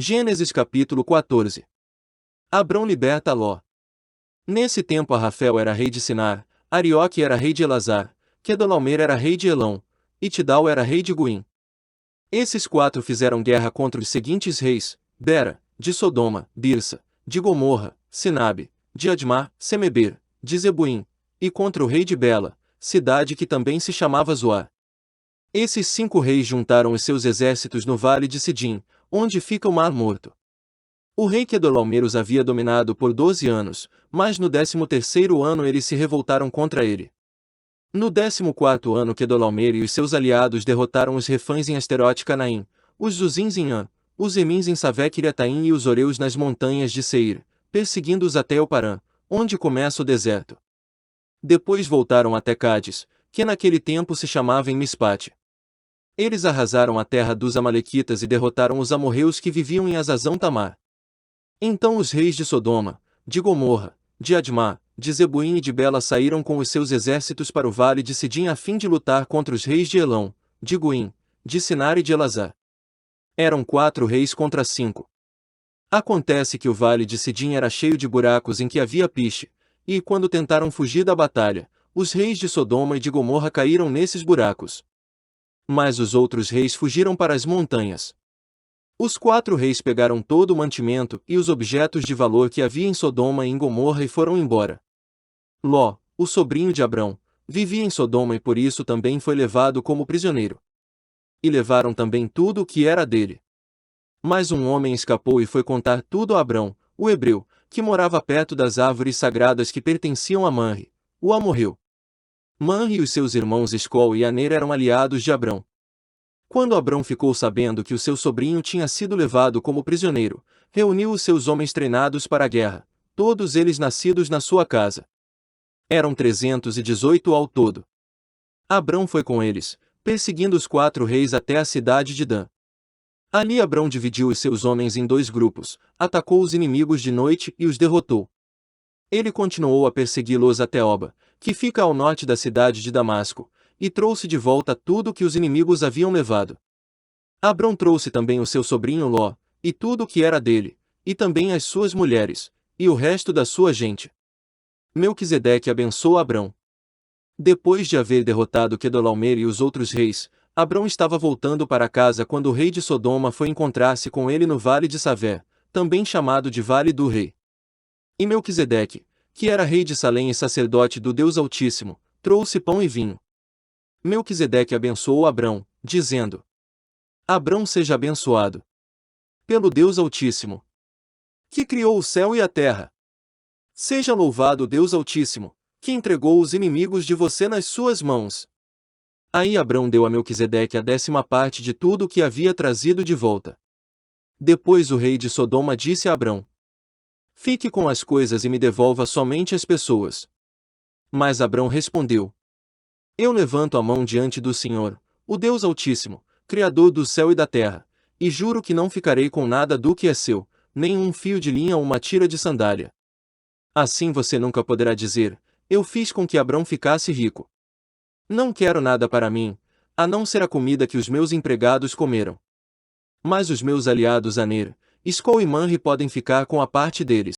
Gênesis capítulo 14. Abrão liberta Ló. Nesse tempo Arrafel era rei de Sinar, Arioque era rei de Elazar, Quedorlaomer era rei de Elão, e Tidal era rei de Goim. Esses quatro fizeram guerra contra os seguintes reis: Bera, de Sodoma, Birsa, de Gomorra, Sinabe, de Admá, Semeber, de Zeboim, e contra o rei de Bela, cidade que também se chamava Zoar. Esses 5 reis juntaram os seus exércitos no vale de Sidim, onde fica o Mar Morto. O rei Quedorlaomer os havia dominado por 12 anos, mas no 13º ano eles se revoltaram contra ele. No 14º ano Quedorlaomer e os seus aliados derrotaram os refães em Asterote Canaim, os Zuzins em An, os Emins em Savé-Quiriataim e os Oreus nas montanhas de Seir, perseguindo-os até Elparã, onde começa o deserto. Depois voltaram até Cádiz, que naquele tempo se chamava em Mispate. Eles arrasaram a terra dos amalequitas e derrotaram os amorreus que viviam em Azazão Tamar. Então os reis de Sodoma, de Gomorra, de Admá, de Zeboim e de Bela saíram com os seus exércitos para o vale de Sidim a fim de lutar contra os reis de Elão, de Goim, de Sinar e de Elazar. Eram 4 reis contra 5. Acontece que o vale de Sidim era cheio de buracos em que havia piche, e quando tentaram fugir da batalha, os reis de Sodoma e de Gomorra caíram nesses buracos. Mas os outros reis fugiram para as montanhas. Os 4 reis pegaram todo o mantimento e os objetos de valor que havia em Sodoma e em Gomorra e foram embora. Ló, o sobrinho de Abrão, vivia em Sodoma e por isso também foi levado como prisioneiro. E levaram também tudo o que era dele. Mas um homem escapou e foi contar tudo a Abrão, o hebreu, que morava perto das árvores sagradas que pertenciam a Manre, o amorreu. Manre e os seus irmãos Escol e Aner eram aliados de Abrão. Quando Abrão ficou sabendo que o seu sobrinho tinha sido levado como prisioneiro, reuniu os seus homens treinados para a guerra, todos eles nascidos na sua casa. Eram 318 ao todo. Abrão foi com eles, perseguindo os 4 reis até a cidade de Dan. Ali Abrão dividiu os seus homens em 2 grupos, atacou os inimigos de noite e os derrotou. Ele continuou a persegui-los até Oba, que fica ao norte da cidade de Damasco, e trouxe de volta tudo o que os inimigos haviam levado. Abrão trouxe também o seu sobrinho Ló, e tudo o que era dele, e também as suas mulheres, e o resto da sua gente. Melquisedeque abençoou Abrão. Depois de haver derrotado Quedorlaomer e os outros reis, Abrão estava voltando para casa quando o rei de Sodoma foi encontrar-se com ele no vale de Savé, também chamado de Vale do Rei. E Melquisedeque, que era rei de Salém e sacerdote do Deus Altíssimo, trouxe pão e vinho. Melquisedeque abençoou Abrão, dizendo: Abrão seja abençoado pelo Deus Altíssimo, que criou o céu e a terra. Seja louvado o Deus Altíssimo, que entregou os inimigos de você nas suas mãos. Aí Abrão deu a Melquisedeque a 10ª parte de tudo o que havia trazido de volta. Depois o rei de Sodoma disse a Abrão: Fique com as coisas e me devolva somente as pessoas. Mas Abrão respondeu: Eu levanto a mão diante do Senhor, o Deus Altíssimo, Criador do céu e da terra, e juro que não ficarei com nada do que é seu, nem um fio de linha ou uma tira de sandália. Assim você nunca poderá dizer: Eu fiz com que Abrão ficasse rico. Não quero nada para mim, a não ser a comida que os meus empregados comeram. Mas os meus aliados Aner, Escol e Manre podem ficar com a parte deles.